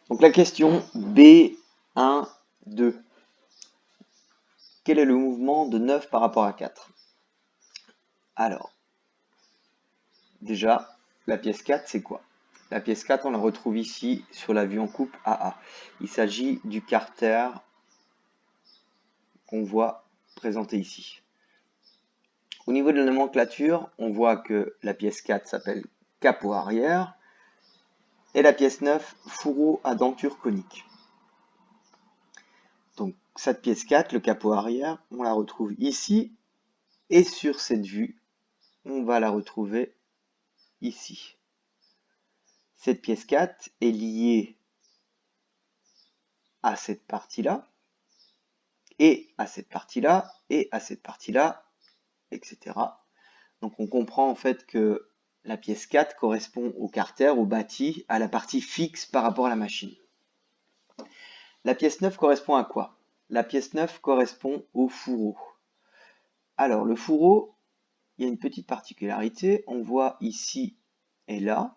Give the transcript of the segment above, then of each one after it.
Donc la question B1, 2. Quel est le mouvement de 9 par rapport à 4? Alors, déjà, la pièce 4, c'est quoi? La pièce 4, on la retrouve ici sur la vue en coupe AA. Il s'agit du carter qu'on voit présenté ici. Au niveau de la nomenclature, on voit que la pièce 4 s'appelle capot arrière et la pièce 9, fourreau à denture conique. Donc cette pièce 4, le capot arrière, on la retrouve ici et sur cette vue, on va la retrouver ici. Cette pièce 4 est liée à cette partie-là, et à cette partie-là, et à cette partie-là, etc. Donc on comprend en fait que la pièce 4 correspond au carter, au bâti, à la partie fixe par rapport à la machine. La pièce 9 correspond à quoi? La pièce 9 correspond au fourreau. Alors le fourreau, il y a une petite particularité, on voit ici et là,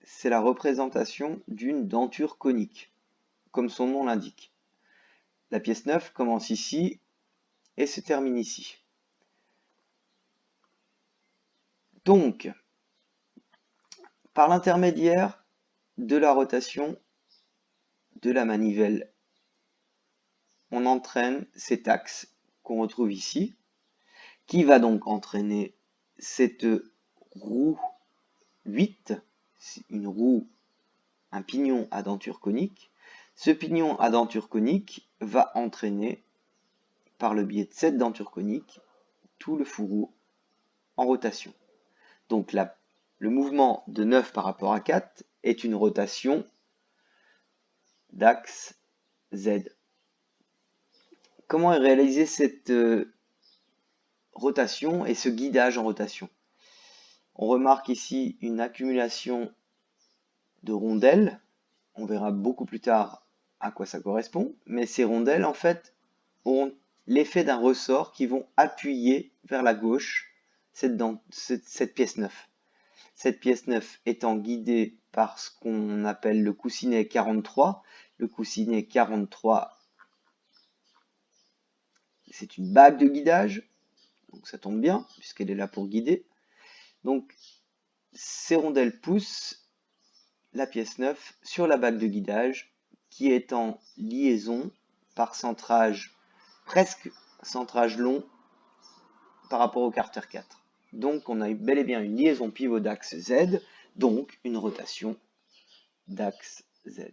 c'est la représentation d'une denture conique, comme son nom l'indique. La pièce 9 commence ici et se termine ici. Donc, par l'intermédiaire de la rotation de la manivelle, on entraîne cet axe qu'on retrouve ici, qui va donc entraîner cette roue 8, une roue, un pignon à denture conique. Ce pignon à denture conique va entraîner, par le biais de cette denture conique, tout le fourreau en rotation. Donc le mouvement de 9 par rapport à 4 est une rotation d'axe Z. Comment est réalisée cette rotation et ce guidage en rotation? On remarque ici une accumulation de rondelles. On verra beaucoup plus tard à quoi ça correspond. Mais ces rondelles, en fait, ont l'effet d'un ressort qui vont appuyer vers la gauche cette pièce 9. Cette pièce 9 étant guidée par ce qu'on appelle le coussinet 43. Le coussinet 43, c'est une bague de guidage. Donc ça tombe bien, puisqu'elle est là pour guider. Donc ces rondelles poussent la pièce 9 sur la bague de guidage qui est en liaison par centrage, presque centrage long par rapport au carter 4. Donc on a bel et bien une liaison pivot d'axe Z, donc une rotation d'axe Z.